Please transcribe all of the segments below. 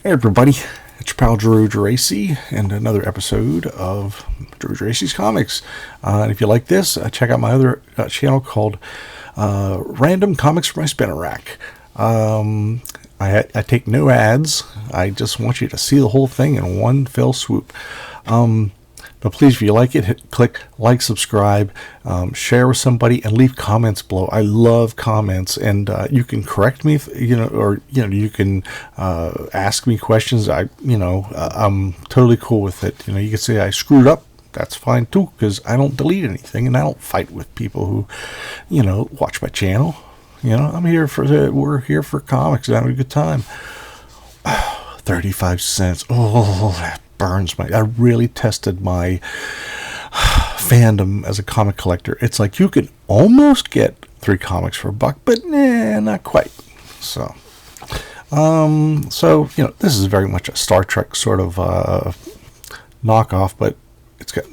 Hey everybody, it's your pal Drew Geraci and another episode of Drew Geraci's Comics. And if you like this, check out my other channel called Random Comics for My Spinner Rack. I take no ads. I just want you to see the whole thing in one fell swoop. But please, if you like it, click like, subscribe, share with somebody, and leave comments below. I love comments, and you can correct me, or you can ask me questions. I'm totally cool with it. You can say I screwed up. That's fine too, because I don't delete anything, and I don't fight with people who, watch my channel. We're here for comics and having a good time. 35 cents. Oh, that burns I really tested my fandom as a comic collector. It's like you could almost get 3 comics for $1, but not quite. So this is very much a Star Trek sort of knockoff, but it's got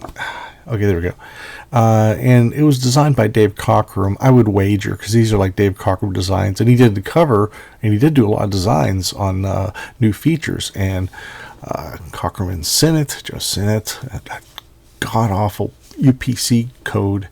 okay, there we go. And it was designed by Dave Cockrum. I would wager, because these are like Dave Cockrum designs, and he did the cover, and he did do a lot of designs on new features. And Cockrum and Joe Sinnott, that god-awful UPC code.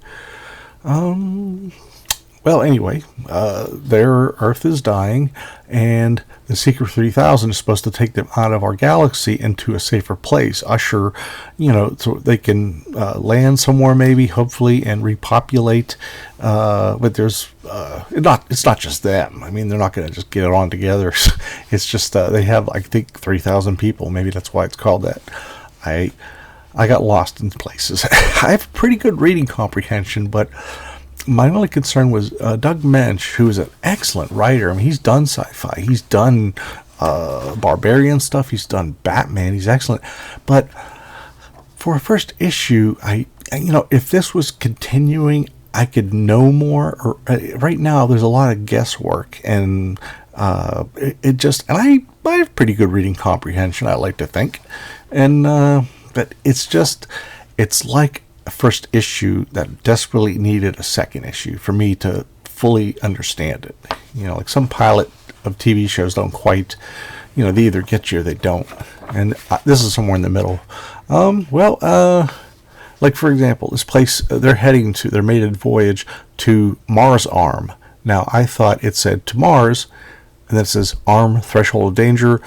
Well, anyway, their Earth is dying, and the Secret 3000 is supposed to take them out of our galaxy into a safer place. Usher, so they can land somewhere maybe, hopefully, and repopulate. But there's it's not just them. I mean, they're not going to just get it on together. It's just they have, I think, 3,000 people. Maybe that's why it's called that. I got lost in places. I have pretty good reading comprehension, but my only concern was Doug Mensch, who is an excellent writer. I mean, he's done sci-fi. He's done barbarian stuff. He's done Batman. He's excellent. But for a first issue, if this was continuing, I could know more. Right now, there's a lot of guesswork, and I have pretty good reading comprehension, I like to think. And but it's like a first issue that desperately needed a second issue for me to fully understand it. Like some pilot of TV shows don't quite, they either get you or they don't. And this is somewhere in the middle. Like for example, this place, they're heading to their maiden voyage to Mars Arm. Now, I thought it said to Mars, and then it says Arm, Threshold of Danger,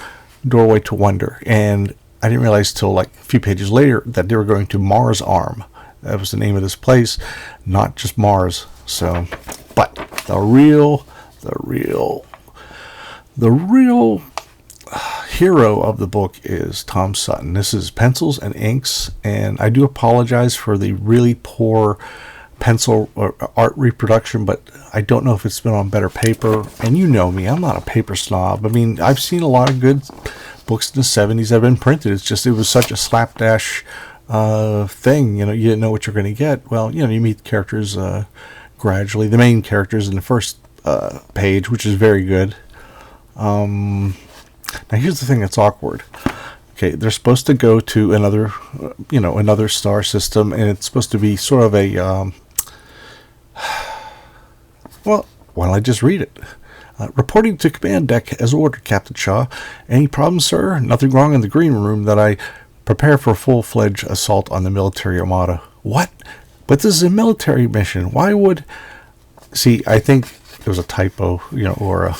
Doorway to Wonder. And I didn't realize till like a few pages later that they were going to Mars Arm. That was the name of this place, not just Mars. So, but the real hero of the book is Tom Sutton. This is pencils and inks, and I do apologize for the really poor pencil or art reproduction, but I don't know if it's been on better paper. And you know me, I'm not a paper snob. I mean, I've seen a lot of good books in the 70s that have been printed. It's just, it was such a slapdash thing. You didn't know what you're going to get. Well, you meet characters gradually. The main characters in the first page, which is very good. Now here's the thing that's awkward. Okay, they're supposed to go to another star system, and it's supposed to be sort of a well, why don't I just read it? Reporting to command deck as ordered, Captain Shaw. Any problems, sir? Nothing wrong in the green room that I prepare for a full-fledged assault on the military armada. What? But this is a military mission. Why would... See, I think there was a typo, or a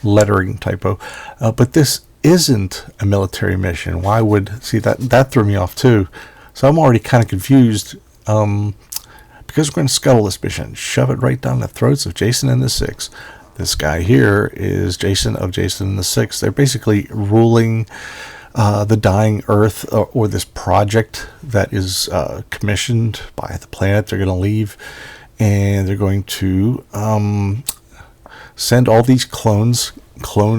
lettering typo. But this isn't a military mission. Why would... See, that threw me off, too. So I'm already kind of confused. Because we're going to scuttle this mission. Shove it right down the throats of Jason and the Six. This guy here is Jason of Jason and the Six. They're basically ruling the dying Earth, or this project that is commissioned by the planet they're going to leave, and they're going to send all these cloned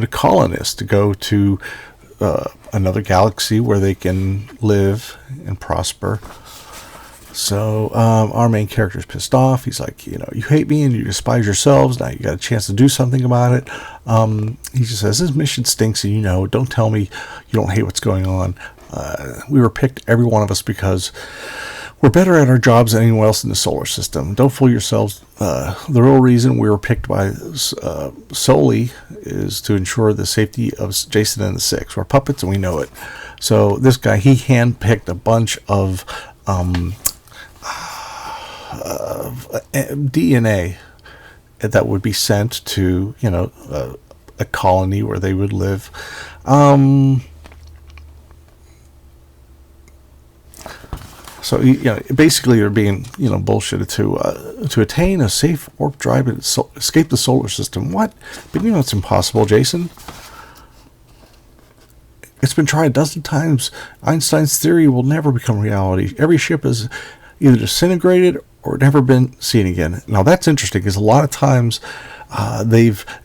colonists to go to another galaxy where they can live and prosper. So our main character is pissed off. He's like, you hate me and you despise yourselves. Now you got a chance to do something about it. He just says, this mission stinks, and don't tell me you don't hate what's going on. We were picked, every one of us, because We're better at our jobs than anyone else in the solar system. Don't fool yourselves. The real reason we were picked by solely is to ensure the safety of Jason and the Six. We're puppets and we know it. So this guy, he handpicked a bunch of DNA that would be sent to, a colony where they would live. So basically, they're being bullshitted to attain a safe warp drive and escape the solar system. What? But it's impossible, Jason. It's been tried a dozen times. Einstein's theory will never become reality. Every ship is either disintegrated or never been seen again. Now that's interesting because a lot of times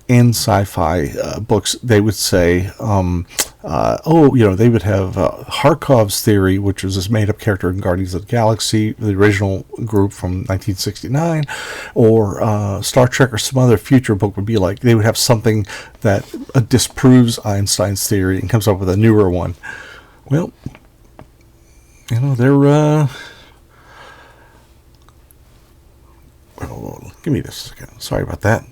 in sci-fi books, they would say, they would have Harkov's theory, which was this made-up character in Guardians of the Galaxy, the original group from 1969, or Star Trek or some other future book would be like, they would have something that disproves Einstein's theory and comes up with a newer one. Well, they're... give me this a second. Sorry about that.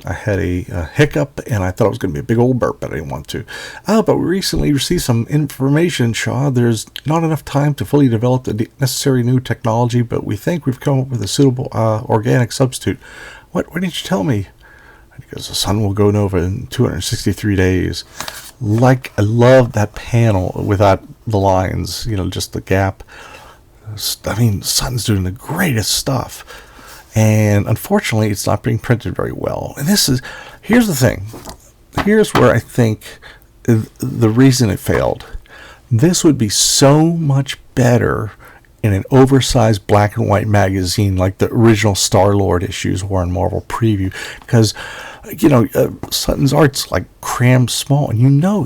I had a hiccup, and I thought it was going to be a big old burp, but I didn't want to. But we recently received some information, Shaw. There's not enough time to fully develop the necessary new technology, but we think we've come up with a suitable organic substitute. What didn't you tell me? Because the sun will go nova in 263 days. I love that panel without the lines, just the gap. I mean, the sun's doing the greatest stuff. And unfortunately, it's not being printed very well. And here's the thing. Here's where I think the reason it failed. This would be so much better in an oversized black and white magazine like the original Star-Lord issues were in Marvel Preview. Because, Sutton's art's like crammed small. And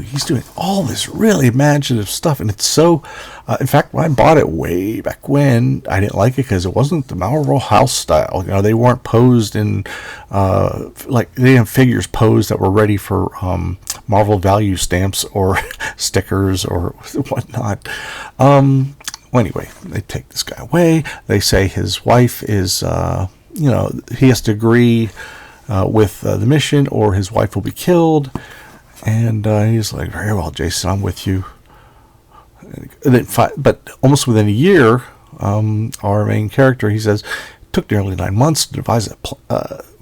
he's doing all this really imaginative stuff. And it's so... in fact, when I bought it way back when, I didn't like it because it wasn't the Marvel House style. They weren't posed in... they didn't have figures posed that were ready for Marvel value stamps or stickers or whatnot. Anyway, they take this guy away. They say his wife is, he has to agree with the mission or his wife will be killed. And he's like, very well, Jason, I'm with you. But almost within a year, our main character, he says, it took nearly 9 months to devise a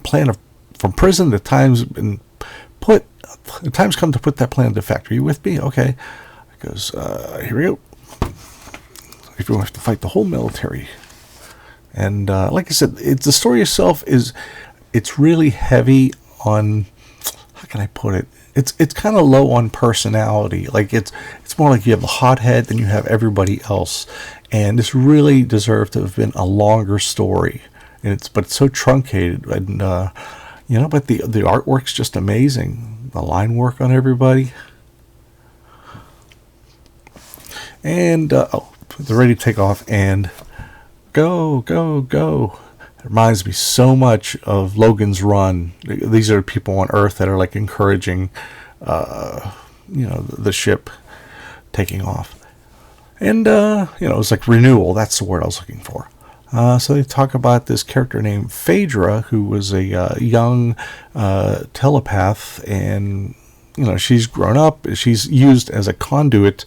plan from prison. The time's come to put that plan into effect. Are you with me? Okay. He goes, here we go. If you have to fight the whole military. And like I said, the story itself it's really heavy on, how can I put it? It's kind of low on personality. Like it's more like you have the hothead than you have everybody else. And this really deserved to have been a longer story. But it's so truncated. And but the artwork's just amazing. The line work on everybody. And they're ready to take off and go, go, go. It reminds me so much of Logan's Run. These are people on Earth that are like encouraging, the ship taking off. And, it's like renewal. That's the word I was looking for. So they talk about this character named Phaedra, who was a young telepath, and she's grown up. She's used as a conduit.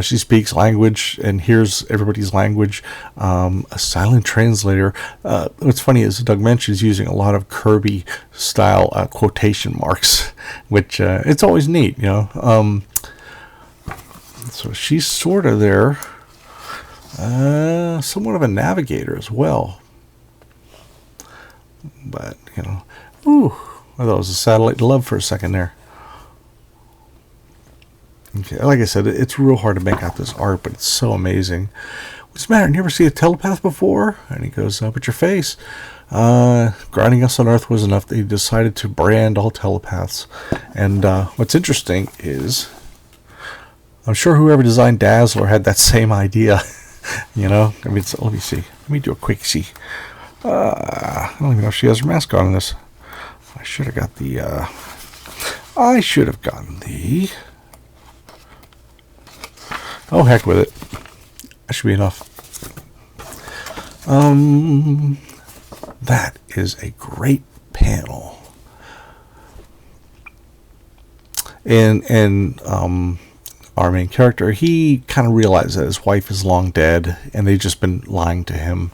She speaks language and hears everybody's language. A silent translator. What's funny is Doug mentions using a lot of Kirby style quotation marks, which it's always neat, So she's sort of there. Somewhat of a navigator as well. But, I thought it was a satellite love for a second there. Okay, like I said, it's real hard to make out this art, but it's so amazing. What's the matter? You never see a telepath before? And he goes, but your face. Grounding us on Earth was enough. They decided to brand all telepaths. And what's interesting is, I'm sure whoever designed Dazzler had that same idea. Let me see. Let me do a quick see. I don't even know if she has her mask on in this. I should have got gotten the... Oh, heck with it. That should be enough. That is a great panel. And our main character, he kind of realized that his wife is long dead, and they've just been lying to him.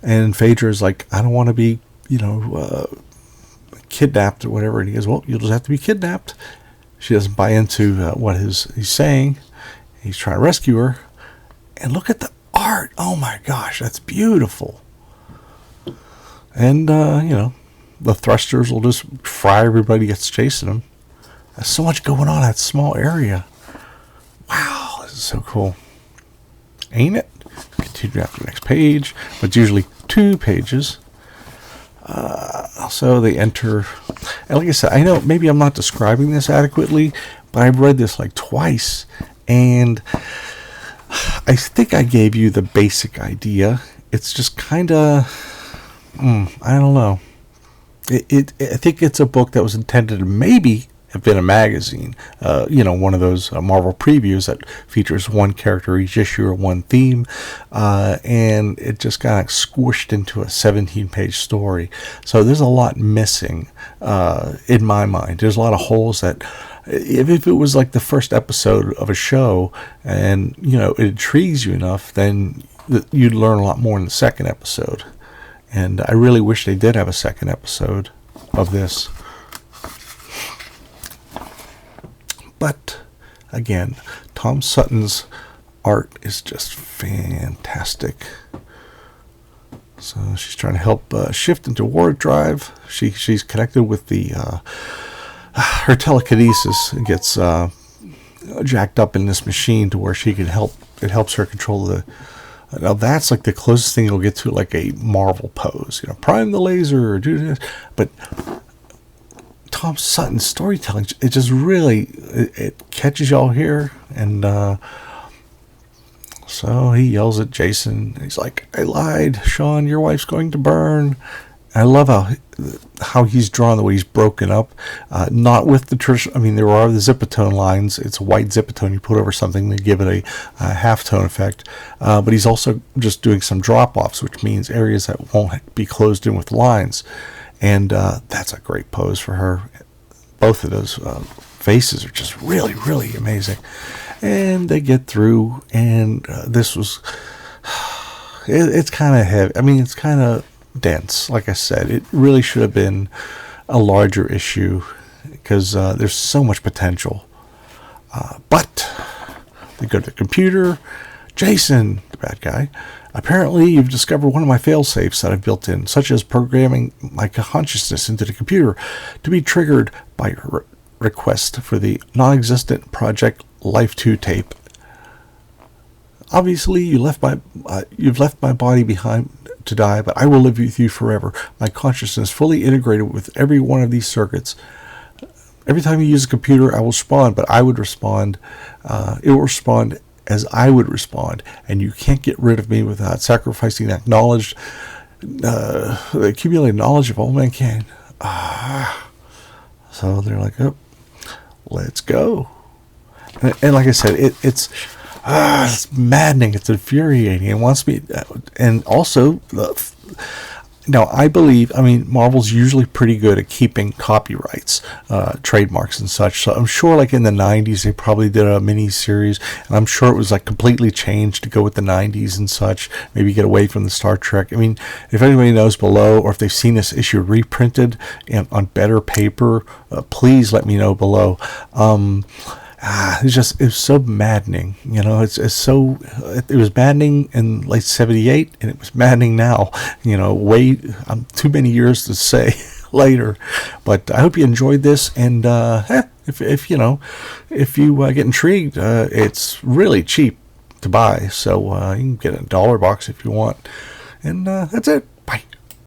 And Phaedra's like, I don't want to be, kidnapped or whatever. And he goes, well, you'll just have to be kidnapped. She doesn't buy into what he's saying. He's trying to rescue her. And look at the art. Oh my gosh, that's beautiful. And, the thrusters will just fry everybody that's chasing them. There's so much going on in that small area. Wow, this is so cool. Ain't it? Continue after the next page. But it's usually 2 pages. So they enter. And like I said, I know maybe I'm not describing this adequately, but I've read this like twice. And I think I gave you the basic idea. It's just kind of, I don't know. I think it's a book that was intended to maybe have been a magazine, one of those Marvel previews that features one character each issue or one theme, and it just got squished into a 17-page story. So there's a lot missing in my mind. There's a lot of holes that, if it was like the first episode of a show and, it intrigues you enough, then you'd learn a lot more in the second episode. And I really wish they did have a second episode of this. But, again, Tom Sutton's art is just fantastic. So she's trying to help shift into warp drive. She's connected with her telekinesis gets jacked up in this machine to where she can help. It helps her control the. Now that's like the closest thing you'll get to like a Marvel pose. Prime the laser, do this. But Tom Sutton's storytelling, it just really, it catches y'all here. And so he yells at Jason. He's like, I lied, Sean, your wife's going to burn. I love how he's drawn, the way he's broken up. Not with the traditional, there are the zipatone lines. It's a white zipatone you put over something to give it a halftone effect. But he's also just doing some drop-offs, which means areas that won't be closed in with lines. And that's a great pose for her. Both of those faces are just really, really amazing. And they get through, and this was, it's kind of heavy. It's kind of dense. Like I said, it really should have been a larger issue because there's so much potential. But they go to the computer. Jason, the bad guy, apparently you've discovered one of my fail-safes that I've built in, such as programming my consciousness into the computer to be triggered by your request for the non-existent Project Life 2 tape. Obviously, you've left my body behind to die, but I will live with you forever. My consciousness fully integrated with every one of these circuits. Every time you use a computer, I will respond, but I would respond. It will respond as I would respond, and you can't get rid of me without sacrificing that knowledge, the accumulated knowledge of all mankind. So they're like, oh, let's go. And like I said, it's maddening. It's infuriating. It wants me, and also, now I believe, Marvel's usually pretty good at keeping copyrights, trademarks and such. So I'm sure, like in the 90s, they probably did a mini series, and I'm sure it was like completely changed to go with the 90s and such. Maybe get away from the Star Trek. If anybody knows below, or if they've seen this issue reprinted and on better paper, please let me know below. It's so maddening, it was maddening in late 78, and it was maddening now, too many years to say later, but I hope you enjoyed this, and if you get intrigued, it's really cheap to buy, so you can get a $1 box if you want, and that's it.